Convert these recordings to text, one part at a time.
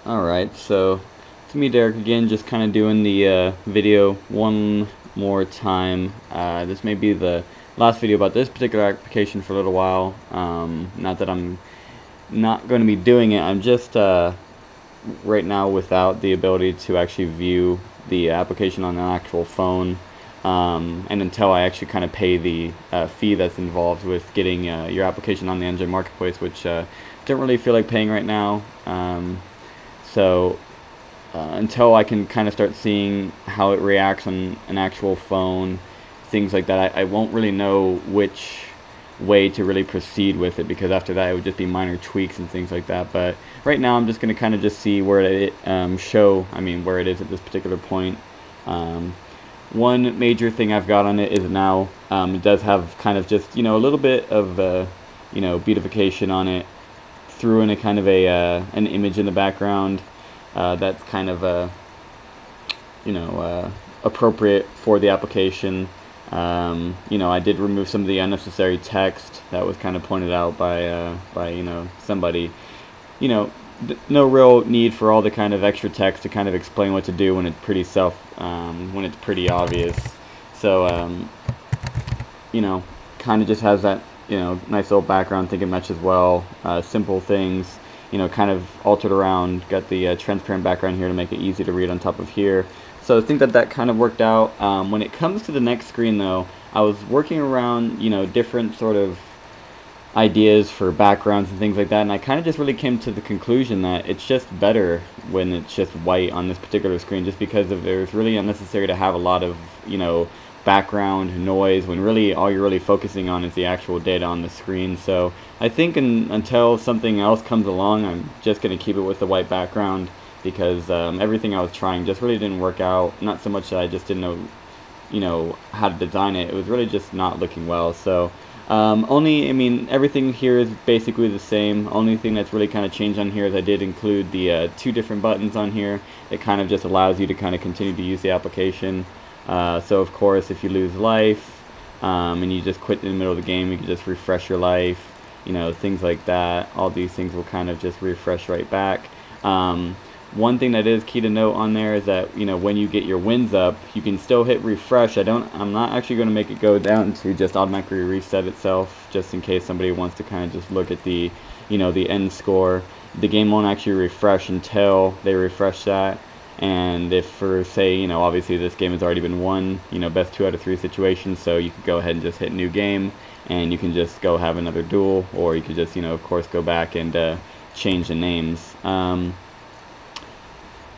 Alright, so it's me, Derek, again, just kind of doing the video one more time. This may be the last video about this particular application for a little while. Not that I'm not going to be doing it, I'm just right now without the ability to actually view the application on an actual phone. And until I actually kind of pay the fee that's involved with getting your application on the Android Marketplace, which don't really feel like paying right now. So until I can kind of start seeing how it reacts on an actual phone, things like that, I won't really know which way to really proceed with it, because after that it would just be minor tweaks and things like that. But right now I'm just going to kind of just see where it where it is at this particular point. One major thing I've got on it is now it does have kind of just a little bit of beautification on it, threw in a kind of an image in the background that's kind of appropriate for the application. I did remove some of the unnecessary text that was kind of pointed out by somebody. No real need for all the kind of extra text to kind of explain what to do when it's when it's pretty obvious. So kind of just has that nice little background. Think it matches well. Simple things, kind of altered around. Got the transparent background here to make it easy to read on top of here. So I think that kind of worked out. When it comes to the next screen, though, I was working around different sort of ideas for backgrounds and things like that, and I kind of just really came to the conclusion that it's just better when it's just white on this particular screen, just because there's really unnecessary to have a lot of background noise when really all you're really focusing on is the actual data on the screen. So I think until something else comes along, I'm just going to keep it with the white background, because everything I was trying just really didn't work out. Not so much that I just didn't know how to design it, it was really just not looking well. So everything here is basically the same. Only thing that's really kind of changed on here is I did include the two different buttons on here. It kind of just allows you to kind of continue to use the application. So of course, if you lose life and you just quit in the middle of the game, you can just refresh your life, things like that. All these things will kind of just refresh right back. One thing that is key to note on there is that when you get your wins up, you can still hit refresh. I'm not actually going to make it go down to just automatically reset itself, just in case somebody wants to kind of just look at the the end score. The game won't actually refresh until they refresh that. And if, for say, obviously this game has already been won, best 2 out of 3 situations, so you could go ahead and just hit new game, and you can just go have another duel, or you could just of course go back and change the names.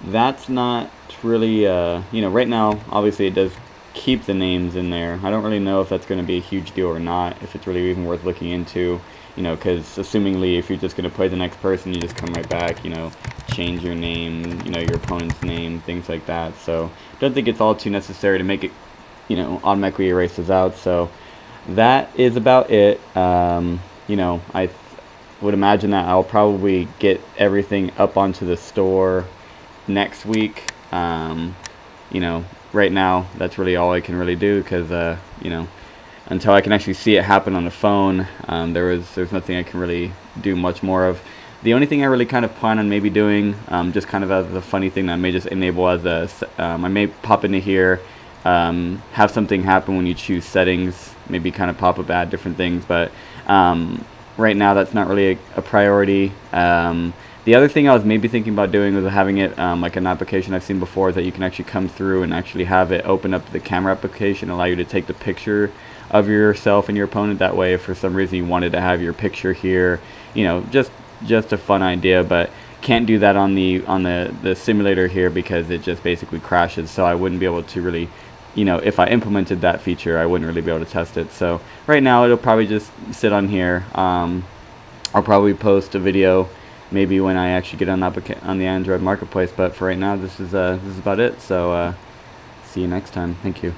That's not really right now obviously it does keep the names in there. I don't really know if that's going to be a huge deal or not, if it's really even worth looking into, because assumingly if you're just going to play the next person, you just come right back, change your name, your opponent's name, things like that. So I don't think it's all too necessary to make it automatically erases out. So that is about it. I would imagine that I'll probably get everything up onto the store next week. Right now that's really all I can really do, because until I can actually see it happen on the phone, there's nothing I can really do much more of. The only thing I really kind of plan on maybe doing, just kind of as a funny thing that I may just enable as I may pop into here, have something happen when you choose settings, maybe kind of pop up add different things, but right now that's not really a priority. The other thing I was maybe thinking about doing was having it like an application I've seen before, is that you can actually come through and actually have it open up the camera application, allow you to take the picture of yourself and your opponent. That way, if for some reason you wanted to have your picture here, just a fun idea, but can't do that on the simulator here, because it just basically crashes. So I wouldn't be able to really, if I implemented that feature, I wouldn't really be able to test it. So right now it'll probably just sit on here. I'll probably post a video maybe when I actually get on the Android Marketplace, but for right now this is about it. So see you next time. Thank you.